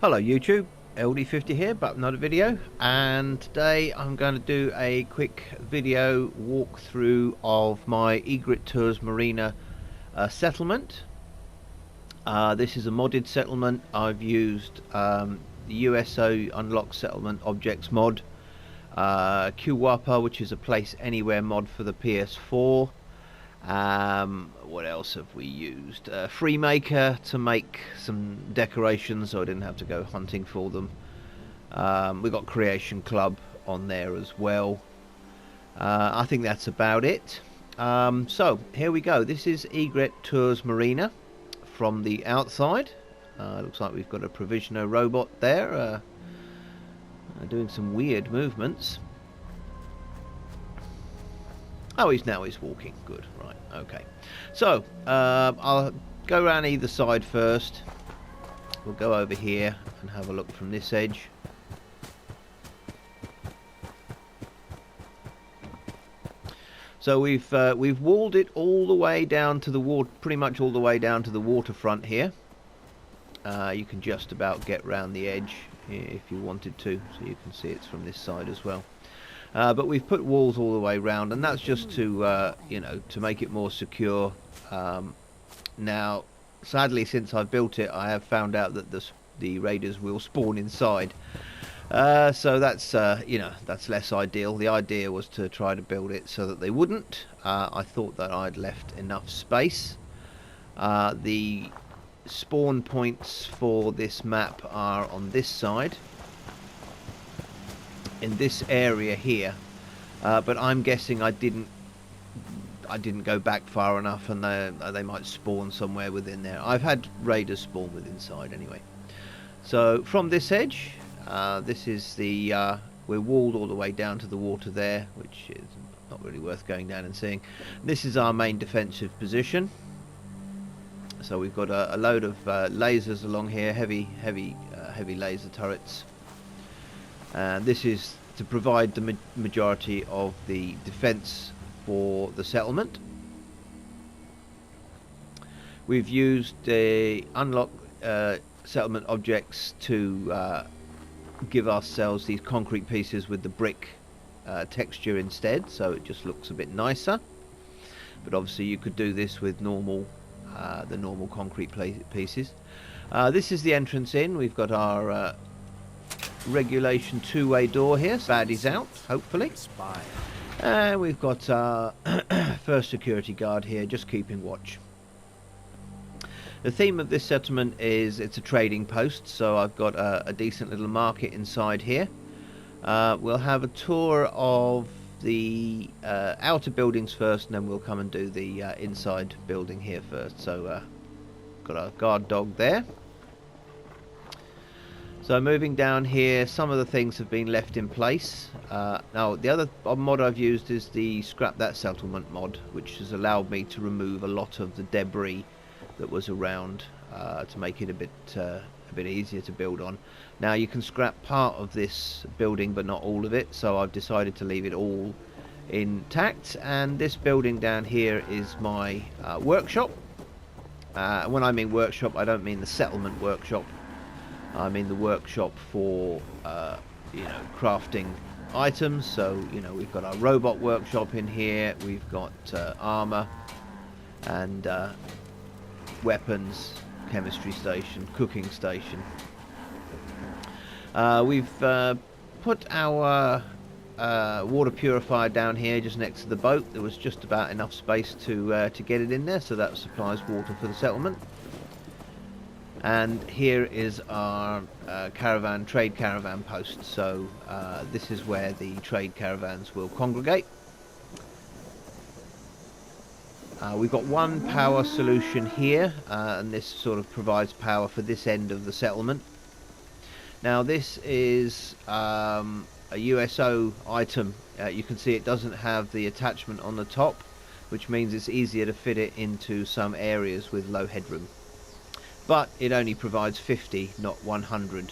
Hello YouTube, LD50 here, back with another video, and today I'm going to do a quick video walkthrough of my Egret Tours Marina settlement. This is a modded settlement. I've used the USO Unlock Settlement Objects mod, QWAPA, which is a place anywhere mod for the PS4. What else have we used? Freemaker to make some decorations so I didn't have to go hunting for them. We got Creation Club on there as well. I think that's about it. So here we go. This is Egret Tours Marina from the outside. Looks like we've got a Provisioner robot there doing some weird movements. Oh, he's walking. Good, right, okay. So, I'll go around either side first. We'll go over here and have a look from this edge. So we've walled it all the way down to the water, pretty much all the way down to the waterfront here. You can just about get round the edge if you wanted to, so you can see it's from this side as well. But we've put walls all the way around, and that's just to you know, to make it more secure. Now, sadly, since I've built it, I have found out that the raiders will spawn inside. So that's you know, that's less ideal. The idea was to try to build it so that they wouldn't. I thought that I'd left enough space. The spawn points for this map are on this side, in this area here, but I'm guessing I didn't go back far enough, and they might spawn somewhere within there. I've had raiders spawn within inside anyway. So from this edge, this is the we're walled all the way down to the water there, which is not really worth going down and seeing. This is our main defensive position. So we've got a load of lasers along here, heavy laser turrets. This is to provide the majority of the defense for the settlement. We've used the unlock settlement objects to give ourselves these concrete pieces with the brick texture instead, so it just looks a bit nicer. But obviously you could do this with normal the normal concrete pieces. This is the entrance in. We've got our regulation two-way door here. Baddies out, hopefully. And we've got our first security guard here, just keeping watch. The theme of this settlement is it's a trading post, so I've got a decent little market inside here. We'll have a tour of the outer buildings first, and then we'll come and do the inside building here first. So got our guard dog there. So moving down here, some of the things have been left in place. Now the other mod I've used is the Scrap That Settlement mod, which has allowed me to remove a lot of the debris that was around to make it a bit easier to build on. Now you can scrap part of this building but not all of it, so I've decided to leave it all intact. And this building down here is my workshop. When I mean workshop, I don't mean the settlement workshop. I mean the workshop for you know, crafting items. So you know, we've got our robot workshop in here, we've got armor and weapons, chemistry station, cooking station. We've put our water purifier down here just next to the boat. There was just about enough space to get it in there, so that supplies water for the settlement. And here is our trade caravan post. So this is where the trade caravans will congregate. We've got one power solution here, and this sort of provides power for this end of the settlement. Now this is a USO item. You can see it doesn't have the attachment on the top, which means it's easier to fit it into some areas with low headroom. But it only provides 50, not 100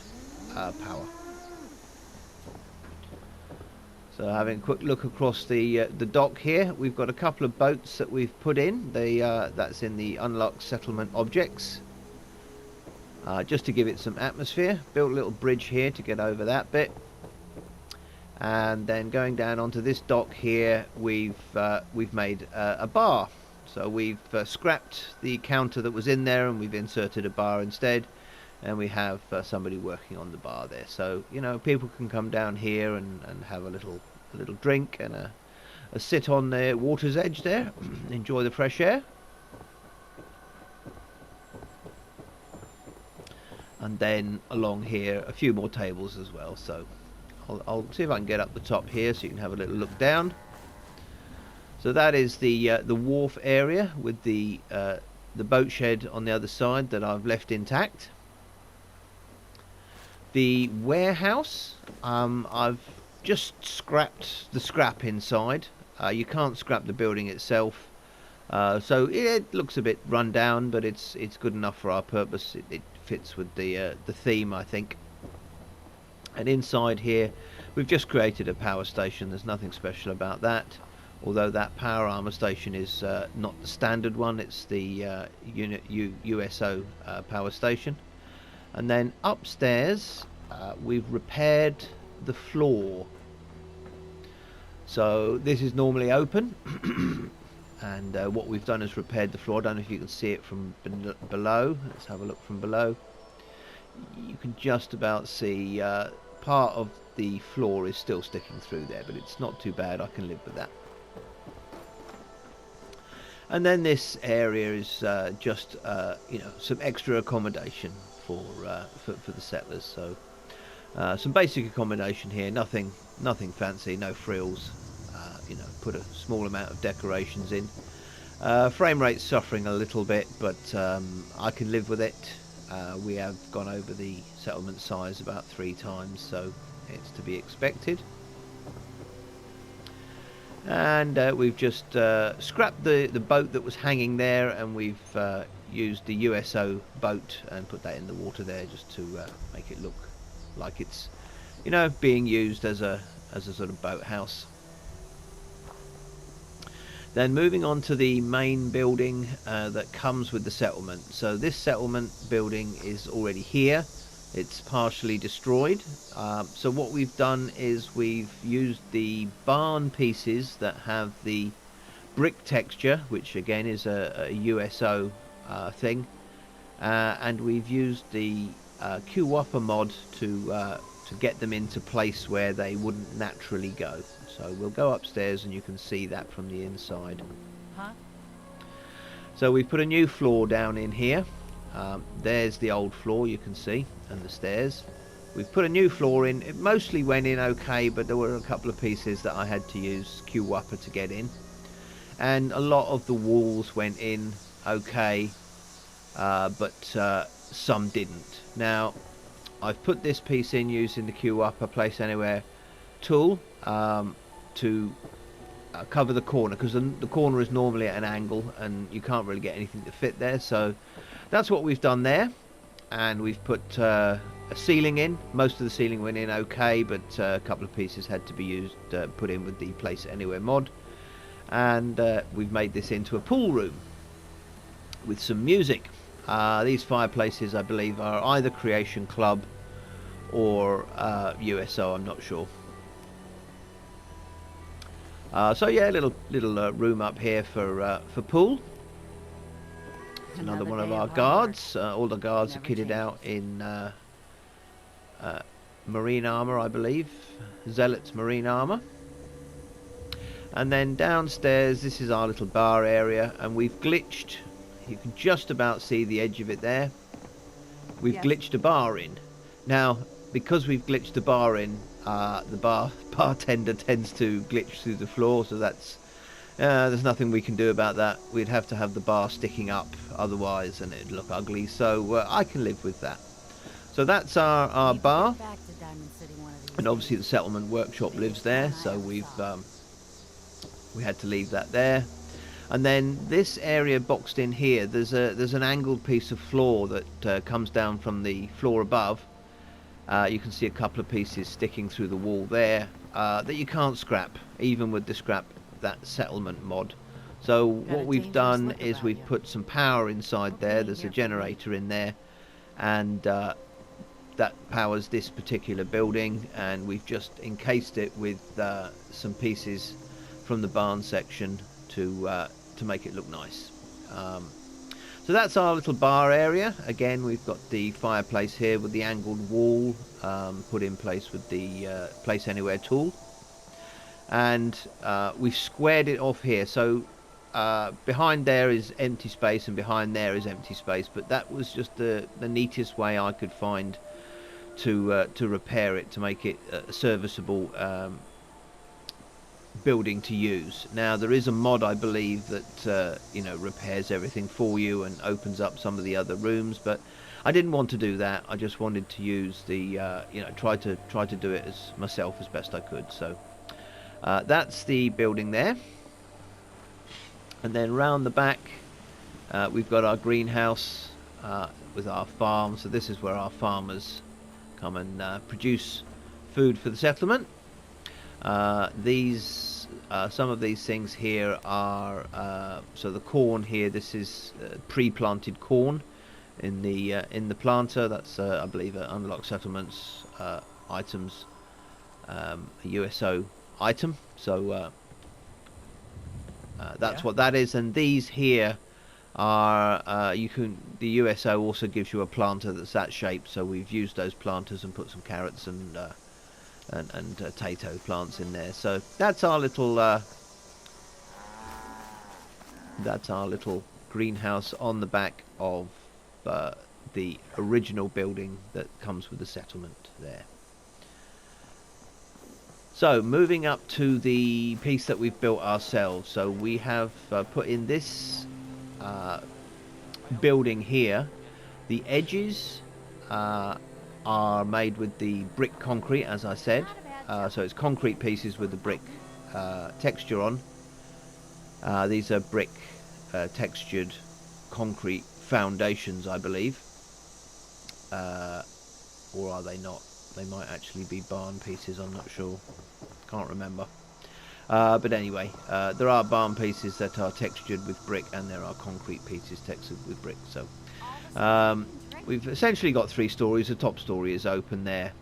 power. So having a quick look across the dock here, we've got a couple of boats that we've put in. That's in the Unlock Settlement Objects. just to give it some atmosphere. Built a little bridge here to get over that bit. And then going down onto this dock here, we've made a bar. So we've scrapped the counter that was in there and we've inserted a bar instead. And we have somebody working on the bar there. So, you know, people can come down here and have a little drink and a sit on the water's edge there, enjoy the fresh air. And then along here, a few more tables as well. So I'll see if I can get up the top here so you can have a little look down. So that is the wharf area with the boat shed on the other side that I've left intact. The warehouse, I've just scrapped the scrap inside. You can't scrap the building itself, so it looks a bit run down, but it's good enough for our purpose. It fits with the theme, I think. And inside here, we've just created a power station. There's nothing special about that, although that power armor station is not the standard one. It's the USO power station. And then upstairs, we've repaired the floor. So this is normally open, and what we've done is repaired the floor. I don't know if you can see it from below. Let's have a look from below. You can just about see part of the floor is still sticking through there, but it's not too bad. I can live with that. And then this area is just you know, some extra accommodation for the settlers. So some basic accommodation here, nothing fancy, no frills. You know, put a small amount of decorations in. Frame rate's suffering a little bit, but I can live with it. We have gone over the settlement size about 3 times, so it's to be expected. And we've just scrapped the boat that was hanging there, and we've used the USO boat and put that in the water there just to make it look like it's, you know, being used as a sort of boathouse. Then moving on to the main building that comes with the settlement. So this settlement building is already here. It's partially destroyed. So what we've done is we've used the barn pieces that have the brick texture, which again is a USO thing, and we've used the QWAPA mod to get them into place where they wouldn't naturally go. So we'll go upstairs and you can see that from the inside. So we've put a new floor down in here. There's the old floor, you can see, and the stairs. We've put a new floor in. It mostly went in okay, but there were a couple of pieces that I had to use QWAPA to get in. And a lot of the walls went in okay, but some didn't. Now, I've put this piece in using the QWAPA Place Anywhere tool to cover the corner, because the corner is normally at an angle and you can't really get anything to fit there. So that's what we've done there, and we've put a ceiling in. Most of the ceiling went in okay, but a couple of pieces had to be used, put in with the Place Anywhere mod, and we've made this into a pool room with some music. These fireplaces, I believe, are either Creation Club or USO, I'm not sure. So yeah, little room up here for pool. Another one of our guards. All the guards are kitted out in marine armor, I believe. Zealots marine armor. And then downstairs, this is our little bar area, and we've glitched. You can just about see the edge of it there. We've glitched a bar in. Now, because we've glitched a bar in, the bartender tends to glitch through the floor, so that's there's nothing we can do about that. We'd have to have the bar sticking up otherwise, and it'd look ugly. So I can live with that. So that's our bar, and obviously the settlement workshop lives there, so we had to leave that there. And then this area boxed in here, there's an angled piece of floor that comes down from the floor above. You can see a couple of pieces sticking through the wall there that you can't scrap, even with the scrap that settlement mod. So what we've done is we've put some power inside there. There's a generator in there, and that powers this particular building, and we've just encased it with some pieces from the barn section to make it look nice. So that's our little bar area. Again, we've got the fireplace here with the angled wall put in place with the place anywhere tool, and we've squared it off here. So behind there is empty space, and behind there is empty space. But that was just the neatest way I could find to repair it, to make it a serviceable building to use. Now there is a mod, I believe, that repairs everything for you and opens up some of the other rooms, but I didn't want to do that. I just wanted to use the try to do it as myself as best I could. So that's the building there, and then round the back we've got our greenhouse with our farm. So this is where our farmers come and produce food for the settlement. Some of these things here are so the corn here. This is pre-planted corn in the planter. That's I believe Unlock Settlements items, a USO item. So that's what that is. And these here are the USO also gives you a planter that's that shape. So we've used those planters and put some carrots and potato plants in there. So that's our little greenhouse on the back of the original building that comes with the settlement there. So moving up to the piece that we've built ourselves. So we have put in this building here. The edges are made with the brick concrete, as I said. So it's concrete pieces with the brick texture on. These are brick textured concrete foundations, I believe. Or are they not? They might actually be barn pieces, I'm not sure. Can't remember. But anyway, there are barn pieces that are textured with brick, and there are concrete pieces textured with brick. So we've essentially got 3 stories. The top story is open there.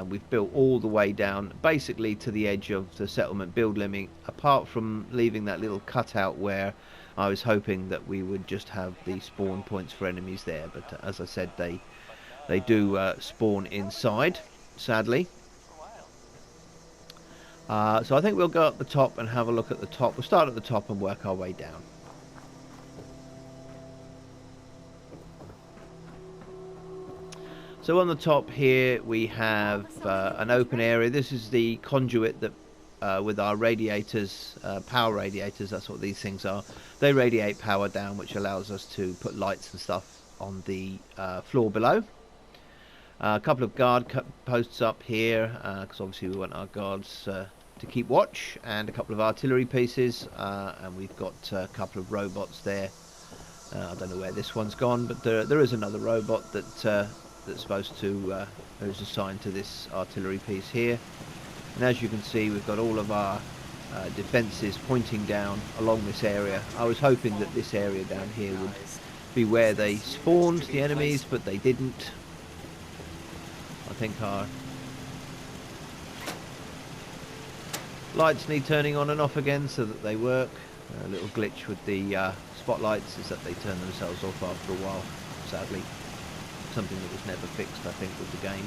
We've built all the way down, basically to the edge of the settlement build limit, apart from leaving that little cutout where I was hoping that we would just have the spawn points for enemies there. But as I said, they do spawn inside, sadly. So I think we'll go up the top and have a look at the top. We'll start at the top and work our way down. So on the top here we have an open area. This is the conduit that with our radiators, power radiators, that's what these things are. They radiate power down, which allows us to put lights and stuff on the floor below. A couple of guard posts up here, because obviously we want our guards to keep watch, and a couple of artillery pieces, and we've got a couple of robots there. I don't know where this one's gone, but there is another robot that's supposed to who's assigned to this artillery piece here. And as you can see, we've got all of our defences pointing down along this area. I was hoping that this area down here would be where they spawned the enemies, but they didn't. I think our lights need turning on and off again so that they work. A little glitch with the spotlights is that they turn themselves off after a while, sadly. Something that was never fixed, I think, with the game.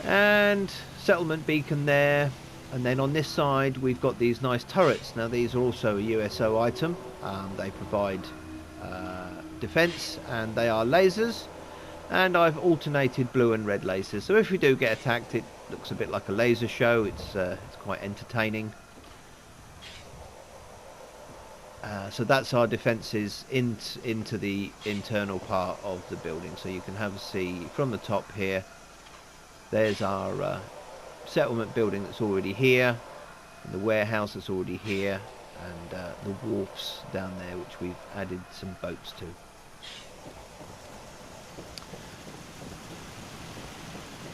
And settlement beacon there. And then on this side we've got these nice turrets. Now these are also a USO item. They provide defense, and they are lasers. And I've alternated blue and red lasers. So if we do get attacked, it looks a bit like a laser show. It's quite entertaining. So that's our defences into the internal part of the building. So you can have a see from the top here. There's our settlement building that's already here, and the warehouse that's already here, and the wharfs down there, which we've added some boats to.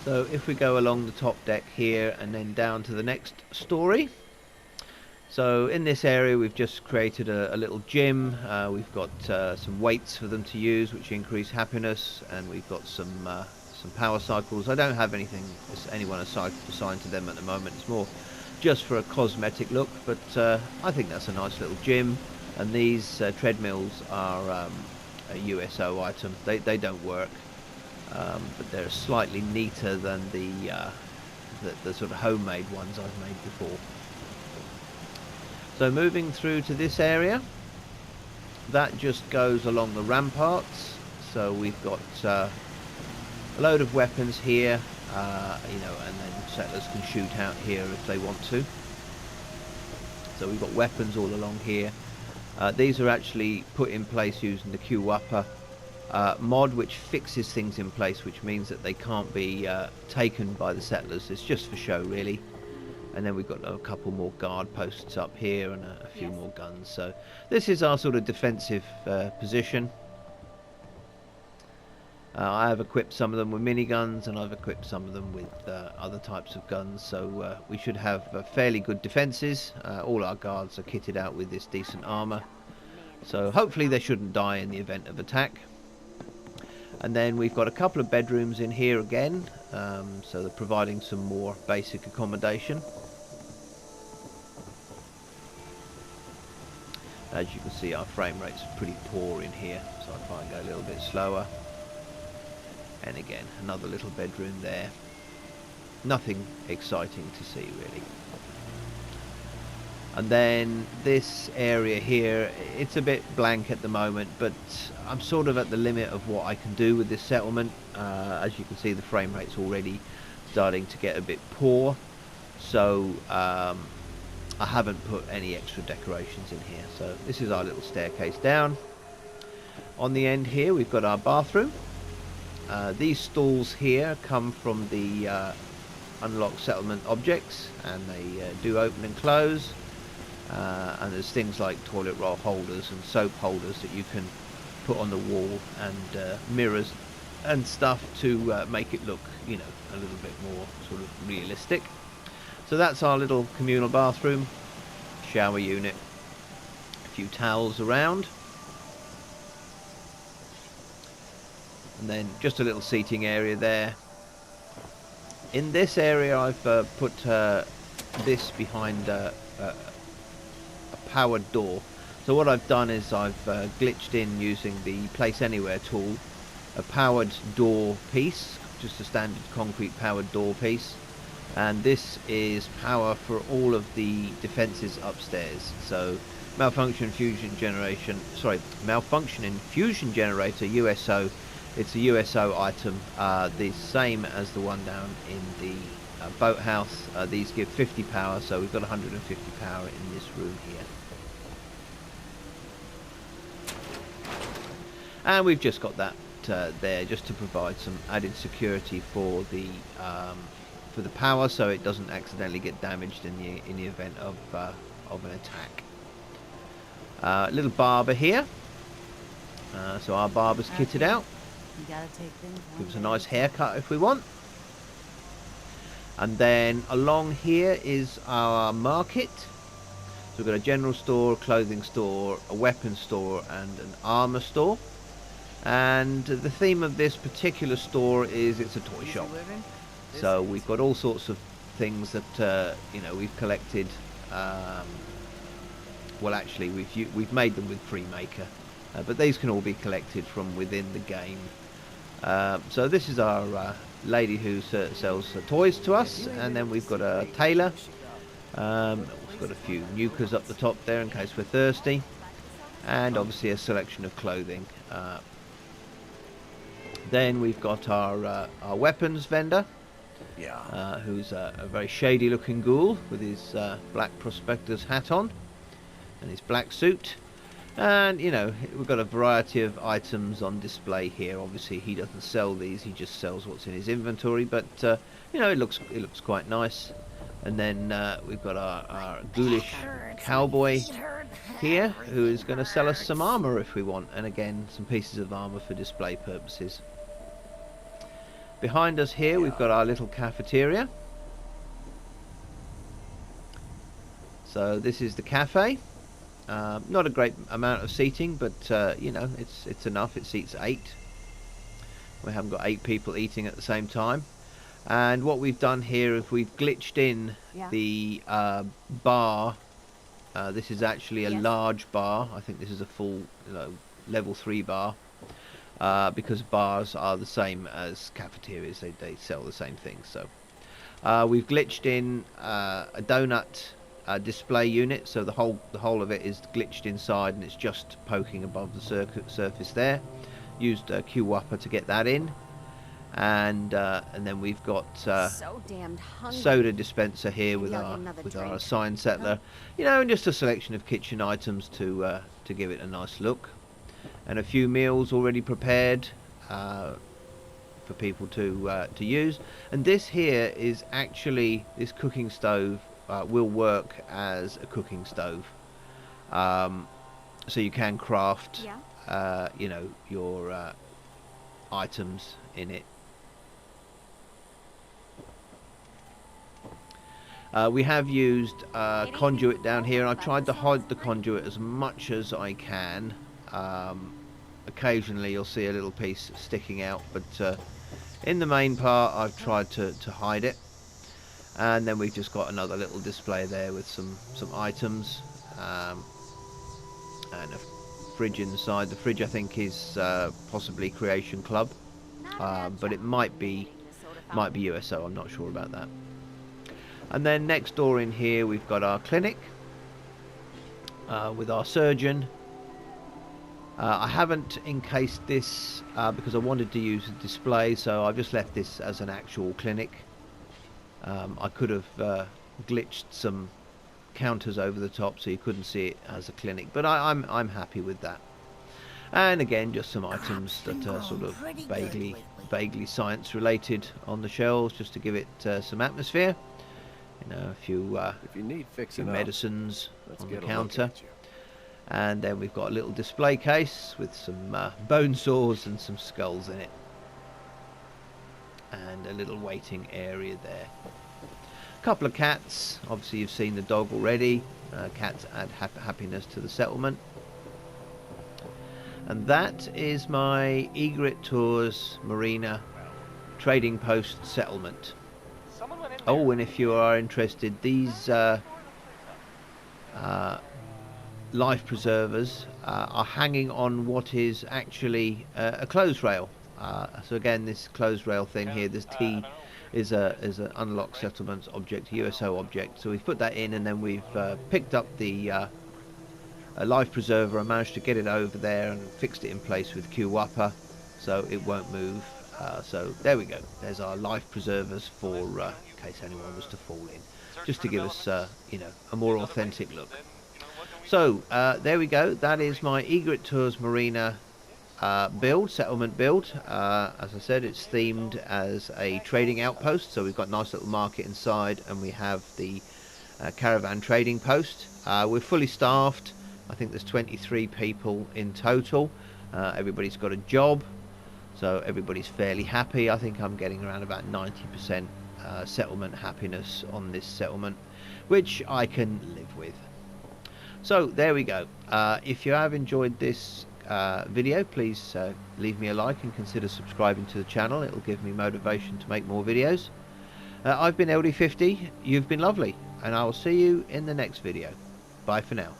So if we go along the top deck here and then down to the next story. So in this area we've just created a little gym. We've got some weights for them to use which increase happiness, and we've got some power cycles. I don't have anyone assigned to them at the moment. It's more just for a cosmetic look, but I think that's a nice little gym. And these treadmills are a USO item. They don't work, but they're slightly neater than the sort of homemade ones I've made before. So moving through to this area, that just goes along the ramparts. So we've got a load of weapons here, you know, and then settlers can shoot out here if they want to. So we've got weapons all along here. These are actually put in place using the QWAPA mod, which fixes things in place, which means that they can't be taken by the settlers. It's just for show, really. And then we've got a couple more guard posts up here and a few more guns. So this is our sort of defensive position. I have equipped some of them with miniguns, and I've equipped some of them with other types of guns. So we should have fairly good defences. All our guards are kitted out with this decent armour. So hopefully they shouldn't die in the event of attack. And then we've got a couple of bedrooms in here again. So they're providing some more basic accommodation. As you can see, our frame rate's pretty poor in here, so I'll try and go a little bit slower. And again, another little bedroom there. Nothing exciting to see, really. And then this area here, it's a bit blank at the moment, but I'm sort of at the limit of what I can do with this settlement. As you can see, the frame rate's already starting to get a bit poor. So I haven't put any extra decorations in here. So this is our little staircase down. On the end here we've got our bathroom. These stalls here come from the unlocked settlement objects, and they do open and close. And there's things like toilet roll holders and soap holders that you can put on the wall, and mirrors and stuff to make it look, you know, a little bit more sort of realistic. So that's our little communal bathroom, shower unit, a few towels around, and then just a little seating area there. In this area I've put this behind a powered door. So what I've done is I've glitched in using the Place Anywhere tool, a powered door piece, just a standard concrete powered door piece. And this is power for all of the defences upstairs. So malfunctioning fusion generator USO. It's a USO item, the same as the one down in the boathouse. These give 50 power, so we've got 150 power in this room here. And we've just got that there just to provide some added security for the power, so it doesn't accidentally get damaged in the event of an attack. Little barber here. So our barber's kitted out. Give us a nice haircut if we want. And then along here is our market. So we've got a general store, a clothing store, a weapons store, and an armour store. And the theme of this particular store is it's a toy shop. So we've got all sorts of things that you know, we've collected. Well, actually, we've made them with Freemaker, but these can all be collected from within the game. So this is our lady who sells toys to us, and then we've got a tailor. We've got a few nukers up the top there in case we're thirsty, and obviously a selection of clothing. Then we've got our weapons vendor. Who's a very shady looking ghoul with his black prospector's hat on and his black suit. And you know, we've got a variety of items on display here. Obviously he doesn't sell these, he just sells what's in his inventory, but you know, it looks quite nice. And then we've got our ghoulish cowboy here, who is going to sell us some armour if we want, and again some pieces of armour for display purposes. Behind us here we've got our little cafeteria. So this is the cafe. Not a great amount of seating, but you know, it's enough. It seats 8. We haven't got 8 people eating at the same time. And what we've done here is we've glitched in the bar. This is actually a large bar. I think this is a full, you know, level 3 bar. Because bars are the same as cafeterias, they sell the same things. So we've glitched in a donut display unit, so the whole of it is glitched inside, and it's just poking above the surface there. Used QWAPA to get that in, and then we've got soda dispenser here with our sign settler, you know, and just a selection of kitchen items to give it a nice look. And a few meals already prepared for people to use. And this here is actually, this cooking stove will work as a cooking stove. So you can craft, you know, your items in it. We have used conduit down here. I've tried to hide the conduit as much as I can. Occasionally you'll see a little piece sticking out, but in the main part I've tried to hide it. And then we've just got another little display there with some items, and a fridge inside. The fridge I think is possibly Creation Club, but it might be USO, I'm not sure about that. And then next door in here we've got our clinic with our surgeon. I haven't encased this because I wanted to use a display, so I've just left this as an actual clinic. I could have glitched some counters over the top so you couldn't see it as a clinic, but I'm happy with that. And again, just some items that are sort of vaguely science related on the shelves, just to give it some atmosphere. You know, a few if you need fixing medicines on the counter. And then we've got a little display case with some bone saws and some skulls in it. And a little waiting area there. A couple of cats. Obviously you've seen the dog already. Cats add happiness to the settlement. And that is my Egret Tours Marina trading post settlement. Oh, and if you are interested, these life preservers are hanging on what is actually a clothes rail. So again, this clothes rail thing here, this T is an unlocked settlements object, USO object. So we've put that in, and then we've picked up the life preserver. I managed to get it over there and fixed it in place with QWAPA, so it won't move. So there we go. There's our life preservers for in case anyone was to fall in, just to give us you know, a more authentic look. So there we go. That is my Egret Tours Marina settlement build. As I said, it's themed as a trading outpost, so we've got a nice little market inside, and we have the caravan trading post. We're fully staffed. I think there's 23 people in total. Everybody's got a job, so everybody's fairly happy. I think I'm getting around about 90% settlement happiness on this settlement, which I can live with. So there we go. If you have enjoyed this video, please leave me a like and consider subscribing to the channel. It'll give me motivation to make more videos. I've been LD50, you've been lovely, and I will see you in the next video. Bye for now.